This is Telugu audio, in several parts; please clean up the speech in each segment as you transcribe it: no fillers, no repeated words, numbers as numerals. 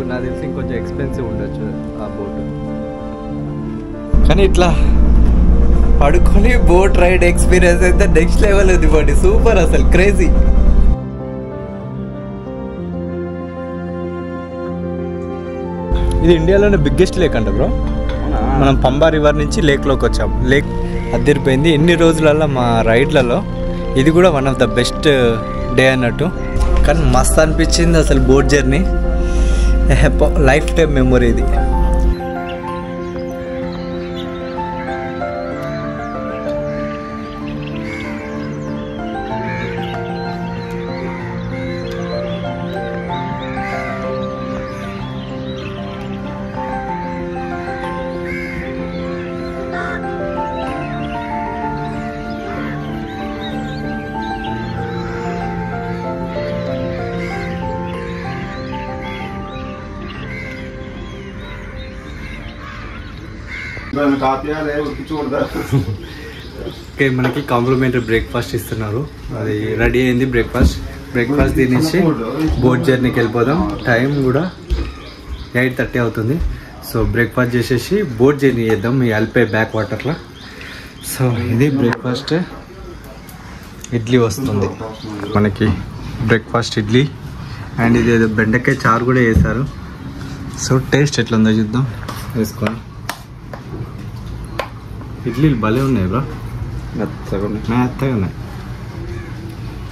నాకు తెలిసి ఇంకొంచెం ఎక్స్పెన్సివ్ ఉండొచ్చు ఆ బోట్, కానీ ఇట్లా పడుకొని బోట్ రైడ్ ఎక్స్పీరియన్స్ అయితే నెక్స్ట్ లెవెల్ ఉంది బండి, సూపర్ అసలు క్రేజీ. ఇది ఇండియాలోనే బిగ్గెస్ట్ లేక్ అంట బ్రో. మనం పంబా రివర్ నుంచి లేక్లోకి వచ్చాం. లేక్ అదిరిపోయింది. ఎన్ని రోజులలో మా రైడ్లలో ఇది కూడా one of the best day అన్నట్టు. కానీ మస్తు అనిపించింది అసలు boat journey, life time memory ఇది. ఓకే, మనకి కాంప్లిమెంటరీ బ్రేక్ఫాస్ట్ ఇస్తున్నారు. అది రెడీ అయింది బ్రేక్ఫాస్ట్ తినేసి బోట్ జర్నీకి వెళ్ళిపోదాం. టైం కూడా 8:30 అవుతుంది. సో బ్రేక్ఫాస్ట్ చేసేసి బోట్ జర్నీ చేద్దాం ఈ అల్పే బ్యాక్ వాటర్లో. సో ఇది బ్రేక్ఫాస్ట్. ఇడ్లీ వస్తుంది మనకి, బ్రేక్ఫాస్ట్ ఇడ్లీ అండ్ ఇది ఏదో బెండకాయ చారు కూడా వేశారు. సో టేస్ట్ ఎట్లుందో చూద్దాం వేసుకొని. ఇడ్లీలు భలే ఉన్నాయి బ్రో, మెత్తగా ఉన్నాయి.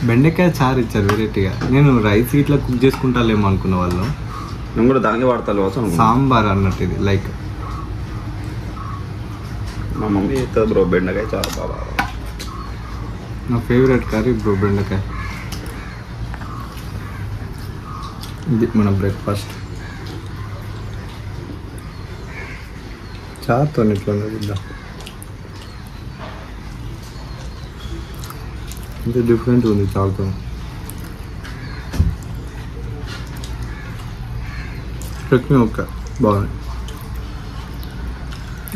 బెండకాయ చారు ఇచ్చారు వెరైటీగా. నేను రైస్ ఇట్లా కుక్ చేసుకుంటాలేమో అనుకున్న వాళ్ళు, నేను కూడా దాన్ని వాడతాను. సాంబార్ అన్నట్టు ఇది లైక్. మా మమ్మీ చేస్తుంది బ్రో బెండకాయ చారు బాగా. నా ఫేవరెట్ కర్రీ బ్రో బెండకాయ. ఇది మన బ్రేక్ఫాస్ట్. చారుతో ఇట్లా చూద్దాం, ఇంత డిఫరెంట్ ఉంది చారుతో. చట్నీ ఓకే బాగుంది.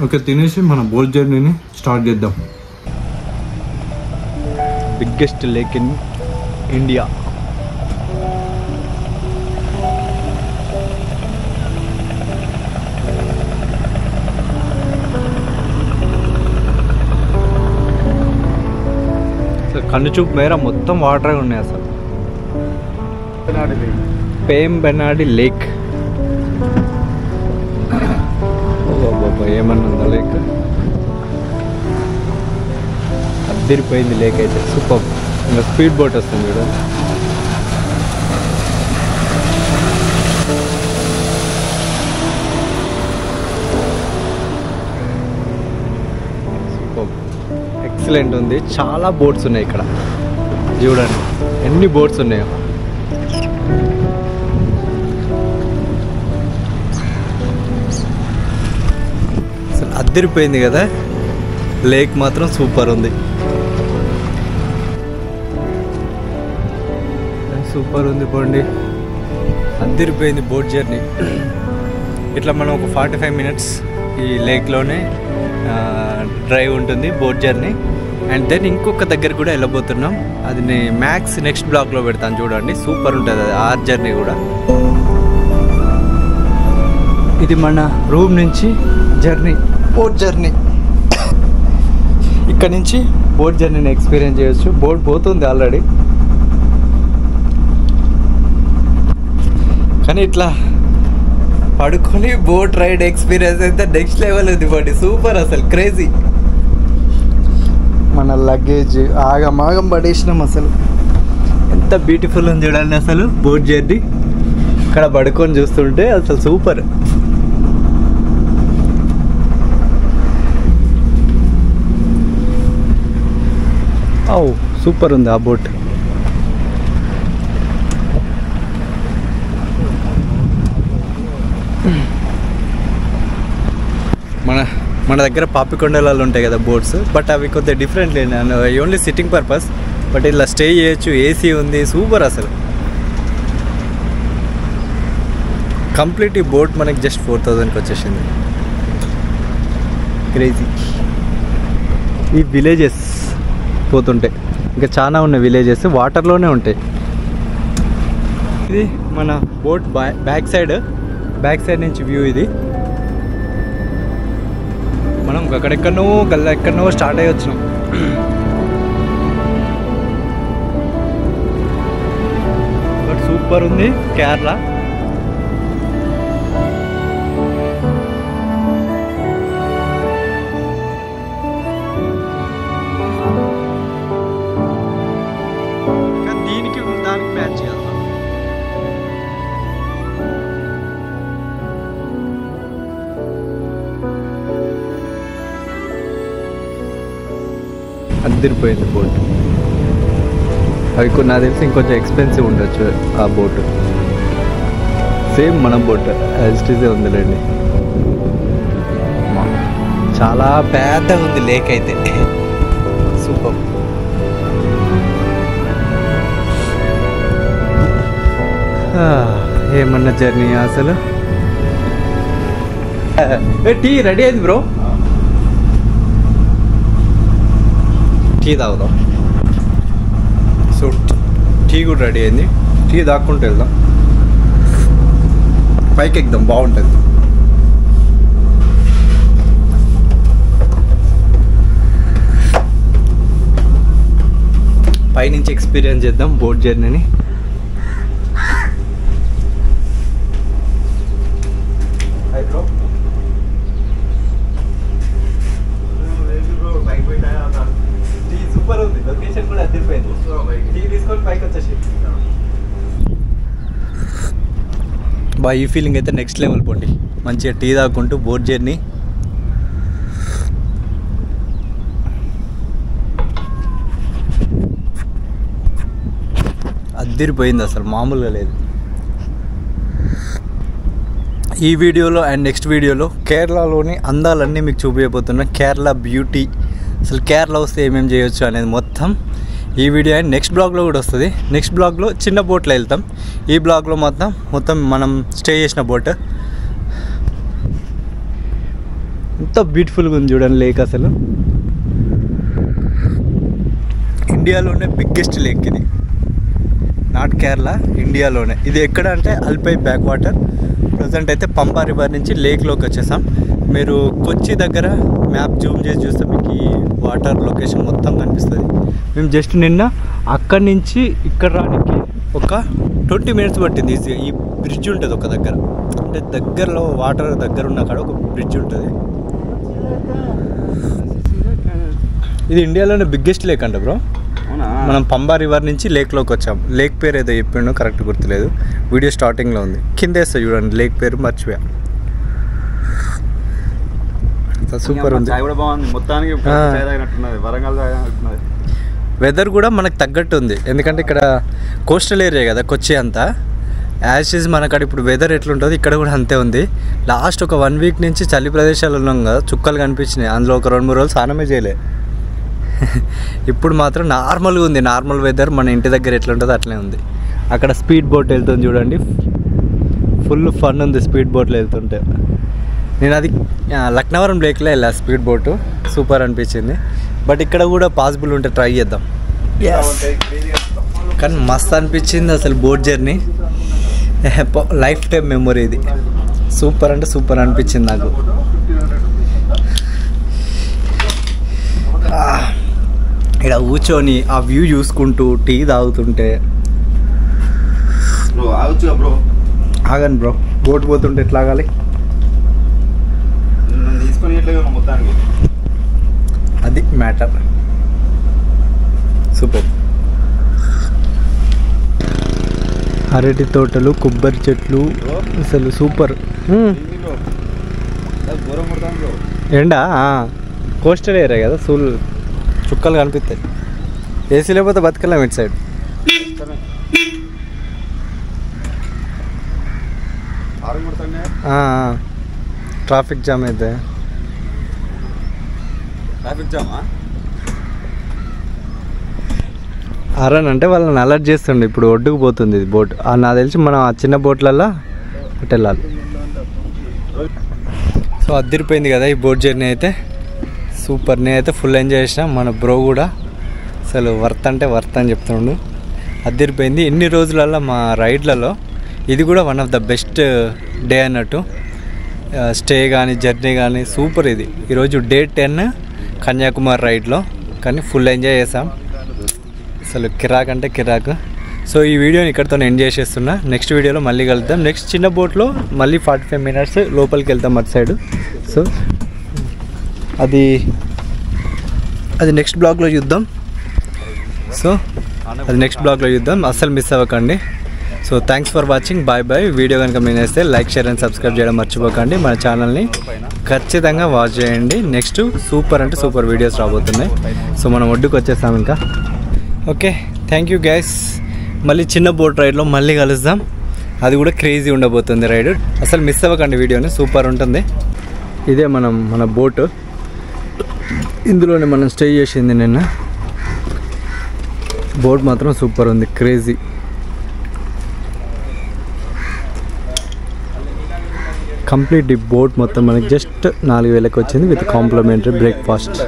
ఓకే, తినేసి మన బోట్ జర్నీని స్టార్ట్ చేద్దాం. Biggest lake in India. కన్ను చూపు మేర మొత్తం వాటరే ఉన్నాయి అసలు. పెంబనాడి లేక్. ఏమన్నా ఉందా లేక్? అద్దరిపోయింది లేక్ అయితే, సూపర్. ఇంకా స్పీడ్ బోట్ వస్తుంది చూడ. సూపర్, ఎక్సలెంట్ ఉంది. చాలా బోట్స్ ఉన్నాయి ఇక్కడ, చూడండి ఎన్ని బోట్స్ ఉన్నాయో. అసలు అద్దరిపోయింది కదా, లేక్ మాత్రం సూపర్ ఉంది. సూపర్ ఉంది పోండి, అద్దరిపోయింది బోట్ జర్నీ. ఇట్లా మనం ఒక 45 మినిట్స్ ఈ లేక్లోనే డ్రైవ్ ఉంటుంది బోట్ జర్నీ. అండ్ దెన్ ఇంకొక దగ్గర కూడా వెళ్ళబోతున్నాం. అది మ్యాక్స్ నెక్స్ట్ బ్లాగ్లో పెడతాను చూడండి, సూపర్ ఉంటుంది అది ఆ జర్నీ కూడా. ఇది మన రూమ్ నుంచి జర్నీ, బోట్ జర్నీ. ఇక్కడ నుంచి బోట్ జర్నీని ఎక్స్పీరియన్స్ చేయొచ్చు. బోట్ పోతుంది ఆల్రెడీ, కానీ ఇట్లా పడుకొని బోట్ రైడ్ ఎక్స్పీరియన్స్ అయితే నెక్స్ట్ లెవెల్ ఉంది బండి, సూపర్ అసలు క్రేజీ. మన లగేజ్ ఆగమాగం పడేసినాం అసలు. ఎంత బ్యూటిఫుల్ ఉంది చూడండి అసలు బోట్ జర్నీ. ఇక్కడ పడుకొని చూస్తుంటే అసలు సూపర్. ఓ సూపర్ ఉంది ఆ బోట్. మన దగ్గర పాపికొండలలో ఉంటాయి కదా బోట్స్, బట్ అవి కొద్దిగా డిఫరెంట్ లేండి, ఓన్లీ సిట్టింగ్ పర్పస్. బట్ ఇలా స్టే చేయొచ్చు, ఏసీ ఉంది, సూపర్ అసలు. కంప్లీట్ ఈ బోట్ మనకి జస్ట్ 4000కి వచ్చేసింది. క్రేజీ. ఈ విలేజెస్ పోతుంటాయి, ఇంకా చాలా ఉన్నాయి విలేజెస్, వాటర్లోనే ఉంటాయి. ఇది మన బోట్ బ్యాక్ సైడ్ నుంచి వ్యూ. ఇది మనం ఎక్కడెక్కడనో స్టార్ట్ అయ్యి వచ్చినాం. బట్ సూపర్ ఉంది కేరళ. దీనికి దానికి మ్యాచ్ చేయాలి. అదిరిపోయింది బోట్. అవి కొన్ని నాకు తెలిసి ఇంకొంచెం ఎక్స్పెన్సివ్ ఉండొచ్చు ఆ బోట్. సేమ్ మన బోట్ యాజ్ ఇట్ ఈజ్ ఉందిలేండి. చాలా పెద్దగా ఉంది లేక్ అయితే, సూపర్. ఏమన్నా జర్నీ అసలు. టీ రెడీ అయింది బ్రో, టీ తాగుదాం. సో టీ కూడా రెడీ అయింది, టీ తాక్కుంటూ వెళ్దాం, పైకి ఎక్కుదాం, బాగుంటుంది. పైనుంచి ఎక్స్పీరియన్స్ చేద్దాం బోట్ జర్నీని. సూపర్ ఉంది, లొకేషన్ కూడా అదిరిపోయింది. టీ తీసుకొని పైకి వచ్చేసి బా, ఈ ఫీలింగ్ అయితే నెక్స్ట్ లెవెల్. పోండి మంచిగా టీ తాగుకుంటూ బోట్ జర్నీ. అదిరిపోయింది అసలు, మామూలుగా లేదు. ఈ వీడియోలో అండ్ నెక్స్ట్ వీడియోలో కేరళలోని అందాలన్నీ మీకు చూపించబోతున్నా. కేరళ బ్యూటీ, అసలు కేరళ వస్తే ఏమేమి చేయొచ్చు అనేది మొత్తం ఈ వీడియో అండ్ నెక్స్ట్ బ్లాగ్లో కూడా వస్తుంది. నెక్స్ట్ బ్లాగ్లో చిన్న బోట్లో వెళ్తాం, ఈ బ్లాగ్లో మొత్తం మనం స్టే చేసిన బోట్. ఎంత బ్యూటిఫుల్గా ఉంది చూడండి లేక్. అసలు ఇండియాలోనే బిగ్గెస్ట్ లేక్ ఇది, నాట్ కేరళ, ఇండియాలోనే. ఇది ఎక్కడ అంటే అల్పై బ్యాక్ వాటర్. ప్రజెంట్ అయితే పంపా రివర్ నుంచి లేక్లోకి వచ్చేసాం. మీరు కొచ్చి దగ్గర మ్యాప్ జూమ్ చేసి చూస్తే మీకు ఈ వాటర్ లొకేషన్ మొత్తం కనిపిస్తుంది. మేము జస్ట్ నిన్న అక్కడి నుంచి ఇక్కడ రానికి ఒక 20 మినిట్స్ పట్టింది. ఈ బ్రిడ్జ్ ఉంటుంది ఒక దగ్గర, అంటే దగ్గరలో వాటర్ దగ్గర ఉన్న కాడ ఒక బ్రిడ్జ్ ఉంటుంది. ఇది ఇండియాలోనే బిగ్గెస్ట్ లేక్ అంట బ్రో. మనం పంబా రివర్ నుంచి లేక్లోకి వచ్చాం. లేక్ పేరు ఏదో చెప్పిండో కరెక్ట్ గుర్తులేదు, వీడియో స్టార్టింగ్లో ఉంది. కింద వేస్తా చూడండి, లేక్ పేరు మర్చిపోయా. సూపర్ ఉంది, వెదర్ కూడా మనకు తగ్గట్టు ఉంది. ఎందుకంటే ఇక్కడ కోస్టల్ ఏరియా కదా కొచ్చి అంతా. యాజ్ ఈజ్ మనకాడ ఇప్పుడు వెదర్ ఎట్లుంటుంది ఇక్కడ కూడా అంతే ఉంది. లాస్ట్ ఒక 1 వీక్ నుంచి చలి ప్రదేశాలు ఉన్నాం కదా, చుక్కలు కనిపించినాయి. అందులో ఒక 2-3 రోజులు స్నానమే చేయలే. ఇప్పుడు మాత్రం నార్మల్గా ఉంది, నార్మల్ వెదర్. మన ఇంటి దగ్గర ఎట్లుంటుందో అట్లే ఉంది. అక్కడ స్పీడ్ బోట్ వెళ్తుంది చూడండి, ఫుల్ ఫన్ ఉంది స్పీడ్ బోట్లో వెళ్తుంటే. నేను అది లక్నవరం లేక్లో వెళ్ళా స్పీడ్ బోటు, సూపర్ అనిపించింది. బట్ ఇక్కడ కూడా పాసిబుల్ ఉంటే ట్రై చేద్దాం. కానీ మస్తు అనిపించింది అసలు boat journey, life time memory ఇది. సూపర్ అంటే సూపర్ అనిపించింది నాకు. ఇక్కడ కూర్చొని ఆ వ్యూ చూసుకుంటూ టీ తాగుతుంటే. ఆగండి బ్రో, బోట్ పోతుంటే ఎట్లా ఆగాలి? అది మ్యాటర్. సూపర్. అరటి తోటలు, కొబ్బరి చెట్లు, అసలు సూపర్. ఎండా కోస్టల్ ఏరియా కదా, చుక్కలు కనిపిస్తాయి. ఏసీ లేకపోతే బతకలేం ఇటు సైడ్. ట్రాఫిక్ జామ్ అయితే ట్రాఫిక్ జామా అరన్ అంటే వాళ్ళని అలర్ట్ చేస్తుండే. ఇప్పుడు ఒడ్డుకు పోతుంది ఇది బోట్. నాకు తెలిసి మనం ఆ చిన్న బోట్లలో అటు వెళ్ళాలి. సో అదిరిపోయింది కదా ఈ బోట్ జర్నీ అయితే. సూపర్. నేనైతే ఫుల్ ఎంజాయ్ చేసిన. మన బ్రో కూడా అసలు వర్త్ అంటే వర్త్ అని చెప్తున్నాడు. అదిరిపోయింది. ఇన్ని రోజులలో మా రైడ్లలో ఇది కూడా one of the best day అన్నట్టు. స్టే కానీ జర్నీ కానీ సూపర్. ఇది ఈరోజు డే 10 కన్యాకుమారి రైడ్లో. కానీ ఫుల్ ఎంజాయ్ చేసాం. అసలు కిరాక్ అంటే కిరాక్. సో ఈ వీడియోని ఇక్కడితో ఎండ్ చేసేస్తున్నా. నెక్స్ట్ వీడియోలో మళ్ళీ కలుద్దాం. నెక్స్ట్ చిన్న బోట్లో మళ్ళీ 45 minutes లోపలికి వెళ్తాం అటు సైడ్. సో అది నెక్స్ట్ బ్లాగ్లో చూద్దాం. సో అది నెక్స్ట్ బ్లాగ్లో చూద్దాం. అస్సలు మిస్ అవ్వకండి. So thanks for watching. Bye bye. Video కనుక మీరు నచ్చితే లైక్, షేర్ అండ్ సబ్స్క్రైబ్ చేయడం మర్చిపోకండి. మన ఛానల్ని ఖచ్చితంగా వాచ్ చేయండి. నెక్స్ట్ సూపర్ అంటే సూపర్ వీడియోస్ రాబోతున్నాయి. సో మనం ఒడ్డుకు వచ్చేస్తాం ఇంకా. Okay, thank you guys. మళ్ళీ చిన్న బోట్ రైడ్లో మళ్ళీ కలుద్దాం. అది కూడా క్రేజీ ఉండబోతుంది రైడ్. అసలు మిస్ అవ్వకండి వీడియోని. సూపర్ ఉంటుంది. ఇదే మన బోటు. ఇందులోనే మనం స్టే చేసింది నిన్న. బోట్ మాత్రం సూపర్ ఉంది, క్రేజీ. కంప్లీట్ ఈ బోట్ మొత్తం మనకి జస్ట్ 4000కి వచ్చింది విత్ కాంప్లిమెంటరీ బ్రేక్ఫాస్ట్.